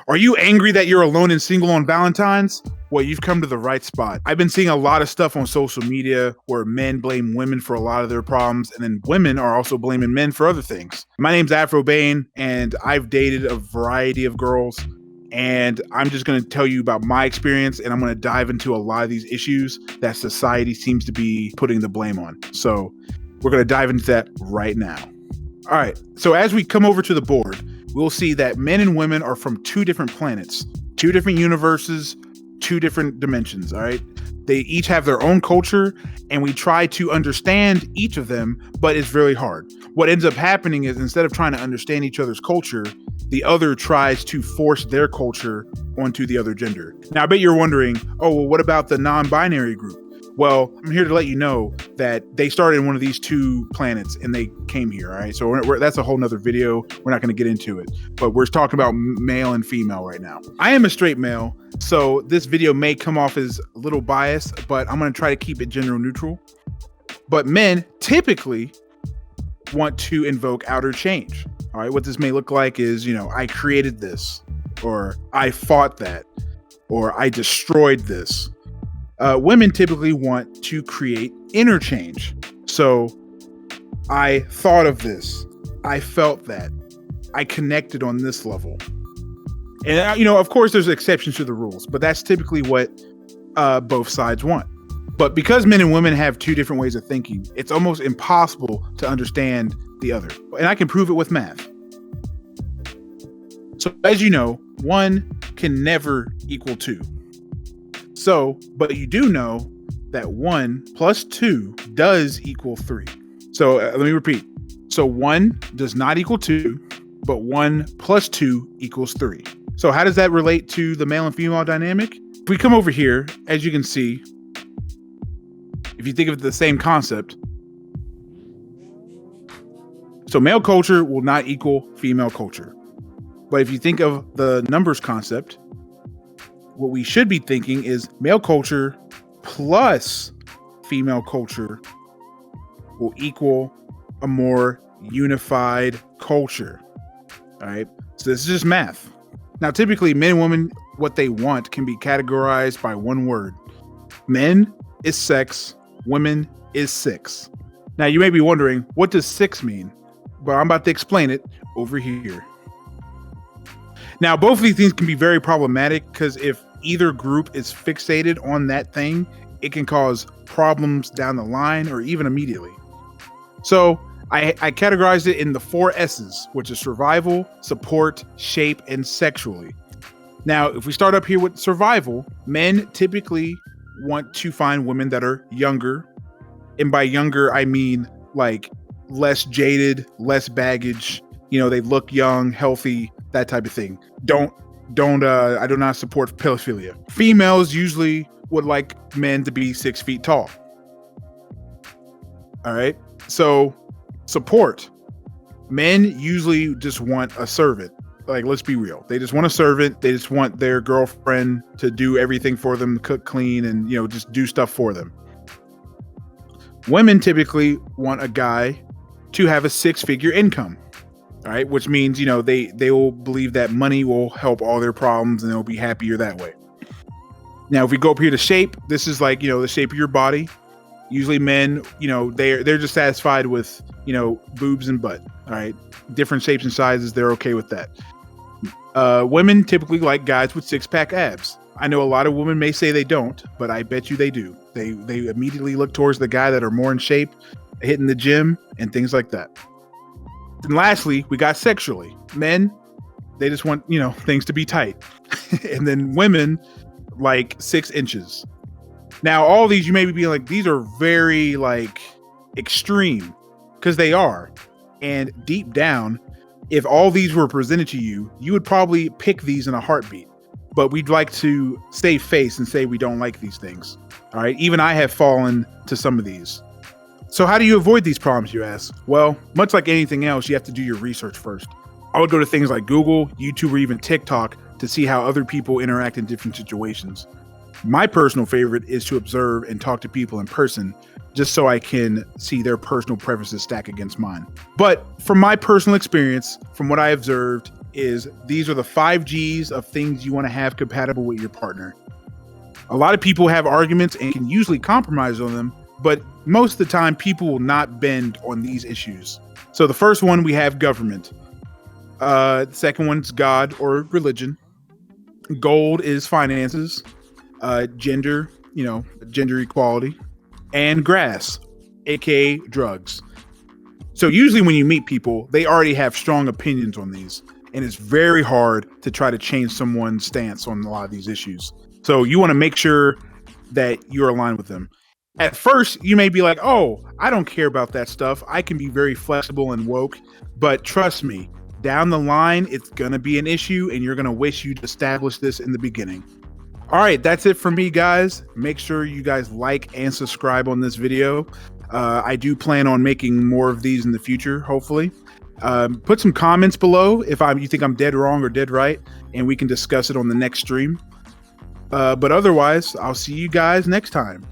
Are you angry that you're alone and single on Valentine's? Well, you've come to the right spot. I've been seeing a lot of stuff on social media where men blame women for a lot of their problems, and then women are also blaming men for other things. My name's Afro Bane, and I've dated a variety of girls, and I'm just going to tell you about my experience, and I'm going to dive into a lot of these issues that society seems to be putting the blame on. So we're going to dive into that right now. All right, so as we come over to the board, we'll see that men and women are from two different planets, two different universes, two different dimensions, all right? They each have their own culture, and we try to understand each of them, but it's really hard. What ends up happening is instead of trying to understand each other's culture, the other tries to force their culture onto the other gender. Now, I bet you're wondering, oh, well, what about the non-binary group? Well, I'm here to let you know that they started in one of these two planets and they came here, all right? So that's a whole nother video. We're not going to get into it, but we're talking about male and female right now. I am a straight male, so this video may come off as a little biased, but I'm going to try to keep it gender neutral. But men typically want to invoke outer change, all right? What this may look like is, I created this, or I fought that, or I destroyed this. Women typically want to create interchange. So I thought of this. I felt that. I connected on this level. And, of course, there's exceptions to the rules, but that's typically what both sides want. But because men and women have two different ways of thinking, it's almost impossible to understand the other. And I can prove it with math. So as you know, 1 can never equal 2. So, but you do know that 1 plus 2 does equal 3. So let me repeat. So 1 does not equal 2, but 1 plus 2 equals 3. So how does that relate to the male and female dynamic? If we come over here, as you can see, if you think of it the same concept, so male culture will not equal female culture. But if you think of the numbers concept, what we should be thinking is male culture plus female culture will equal a more unified culture. All right. So this is just math. Now, typically men and women, what they want can be categorized by one word. Men is sex. Women is six. Now you may be wondering, what does six mean? Well, I'm about to explain it over here. Now, both of these things can be very problematic because if either group is fixated on that thing, it can cause problems down the line or even immediately. So I categorized it in the 4 S's, which is survival, support, shape, and sexually. Now, if we start up here with survival, men typically want to find women that are younger. And by younger, I mean like less jaded, less baggage. They look young, healthy, that type of thing. I do not support pedophilia. Females usually would like men to be 6 feet tall. All right. So support. Men usually just want a servant. Like, let's be real. They just want a servant. They just want their girlfriend to do everything for them, cook, clean, and, just do stuff for them. Women typically want a guy to have a 6-figure income. All right, which means, they will believe that money will help all their problems and they'll be happier that way. Now, if we go up here to shape, this is like, the shape of your body. Usually men, they're just satisfied with, boobs and butt. All right, different shapes and sizes. They're okay with that. Women typically like guys with 6-pack abs. I know a lot of women may say they don't, but I bet you they do. They immediately look towards the guy that are more in shape, hitting the gym and things like that. And lastly, we got sexually. Men, they just want, things to be tight. And then women like 6 inches. Now, all these, you may be being like, these are very extreme, because they are. And deep down, if all these were presented to you, you would probably pick these in a heartbeat. But we'd like to save face and say we don't like these things. All right. Even I have fallen to some of these. So how do you avoid these problems, you ask? Well, much like anything else, you have to do your research first. I would go to things like Google, YouTube, or even TikTok to see how other people interact in different situations. My personal favorite is to observe and talk to people in person, just so I can see their personal preferences stack against mine. But from my personal experience, from what I observed, is these are the 5 G's of things you want to have compatible with your partner. A lot of people have arguments and can usually compromise on them, but most of the time people will not bend on these issues. So the first one, we have government. The second one's God or religion. Gold is finances. Gender, gender equality. And grass, aka drugs. So usually when you meet people, they already have strong opinions on these, and it's very hard to try to change someone's stance on a lot of these issues. So you want to make sure that you're aligned with them. At first, you may be like, oh, I don't care about that stuff. I can be very flexible and woke, but trust me, down the line, it's going to be an issue, and you're going to wish you'd established this in the beginning. All right, that's it for me, guys. Make sure you guys like and subscribe on this video. I do plan on making more of these in the future, hopefully. Put some comments below if you think I'm dead wrong or dead right, and we can discuss it on the next stream. But otherwise, I'll see you guys next time.